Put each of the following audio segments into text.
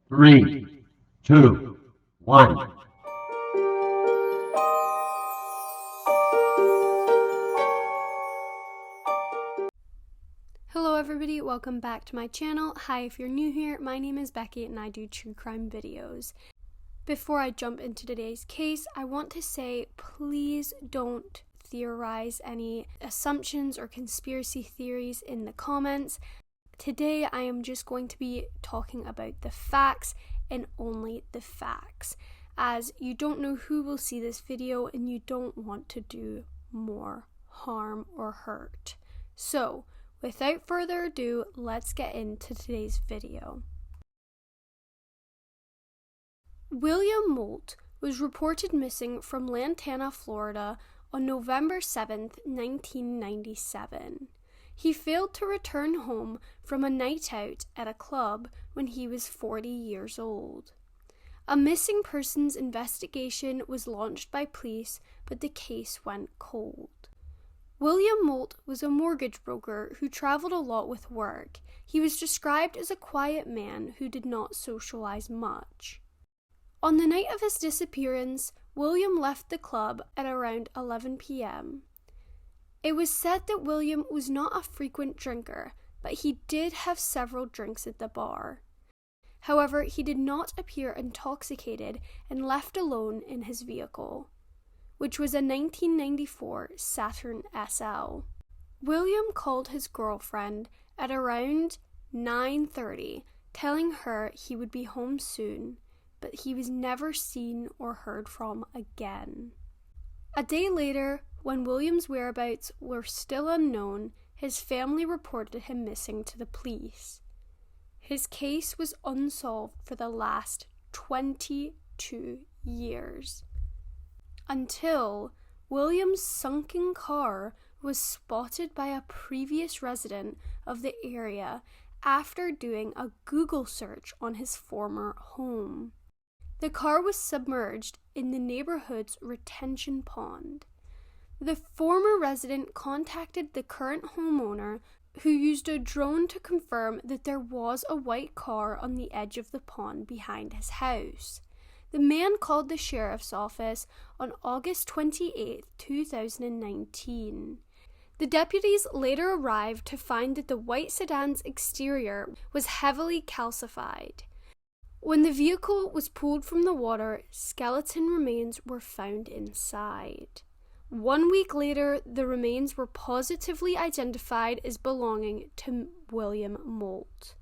3, 2, 1. Hello everybody, welcome back to my channel. Hi, if you're new here, my name is Becky and I do true crime videos. Before I jump into today's case, I want to say please don't theorize any assumptions or conspiracy theories in the comments. Today I am just going to be talking about the facts and only the facts, as you don't know who will see this video and you don't want to do more harm or hurt. So, without further ado, let's get into today's video. William Moldt was reported missing from Lantana, Florida on November 7th, 1997. He failed to return home from a night out at a club when he was 40 years old. A missing persons investigation was launched by police, but the case went cold. William Moldt was a mortgage broker who traveled a lot with work. He was described as a quiet man who did not socialize much. On the night of his disappearance, William left the club at around 11 p.m. It was said that William was not a frequent drinker, but he did have several drinks at the bar. However, he did not appear intoxicated and left alone in his vehicle, which was a 1994 Saturn SL. William called his girlfriend at around 9:30, telling her he would be home soon, but he was never seen or heard from again. A day later, when William's whereabouts were still unknown, his family reported him missing to the police. His case was unsolved for the last 22 years. Until William's sunken car was spotted by a previous resident of the area after doing a Google search on his former home. The car was submerged in the neighborhood's retention pond. The former resident contacted the current homeowner, who used a drone to confirm that there was a white car on the edge of the pond behind his house. The man called the sheriff's office on August 28, 2019. The deputies later arrived to find that the white sedan's exterior was heavily calcified. When the vehicle was pulled from the water, skeleton remains were found inside. 1 week later, the remains were positively identified as belonging to William Moldt.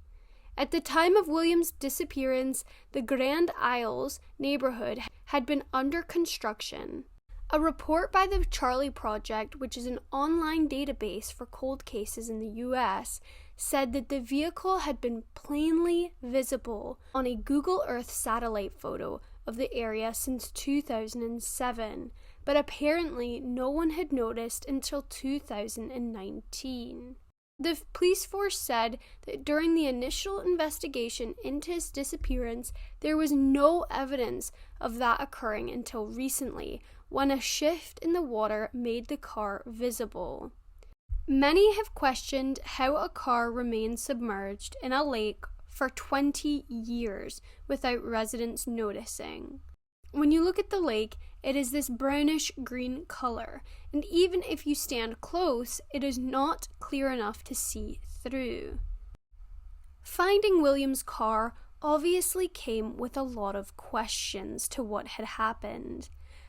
At the time of William's disappearance, the Grand Isles neighborhood had been under construction. A report by the Charlie Project, which is an online database for cold cases in the US, said that the vehicle had been plainly visible on a Google Earth satellite photo of the area since 2007, but apparently no one had noticed until 2019. The police force said that during the initial investigation into his disappearance, there was no evidence of that occurring until recently, when a shift in the water made the car visible. Many have questioned how a car remained submerged in a lake for 20 years without residents noticing. When you look at the lake, it is this brownish green color, and even if you stand close, it is not clear enough to see through. Finding William's car obviously came with a lot of questions to what had happened.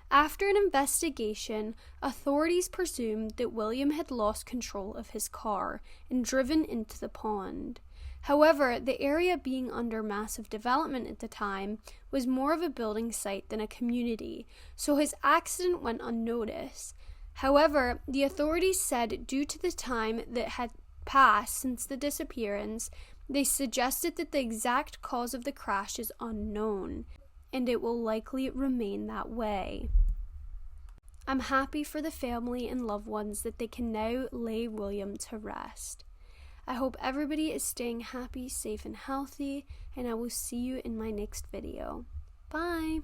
After an investigation, authorities presumed that William had lost control of his car and driven into the pond. However, the area being under massive development at the time was more of a building site than a community, so his accident went unnoticed. However, the authorities said due to the time that had passed since the disappearance, they suggested that the exact cause of the crash is unknown, and it will likely remain that way. I'm happy for the family and loved ones that they can now lay William to rest. I hope everybody is staying happy, safe, and healthy, and I will see you in my next video. Bye!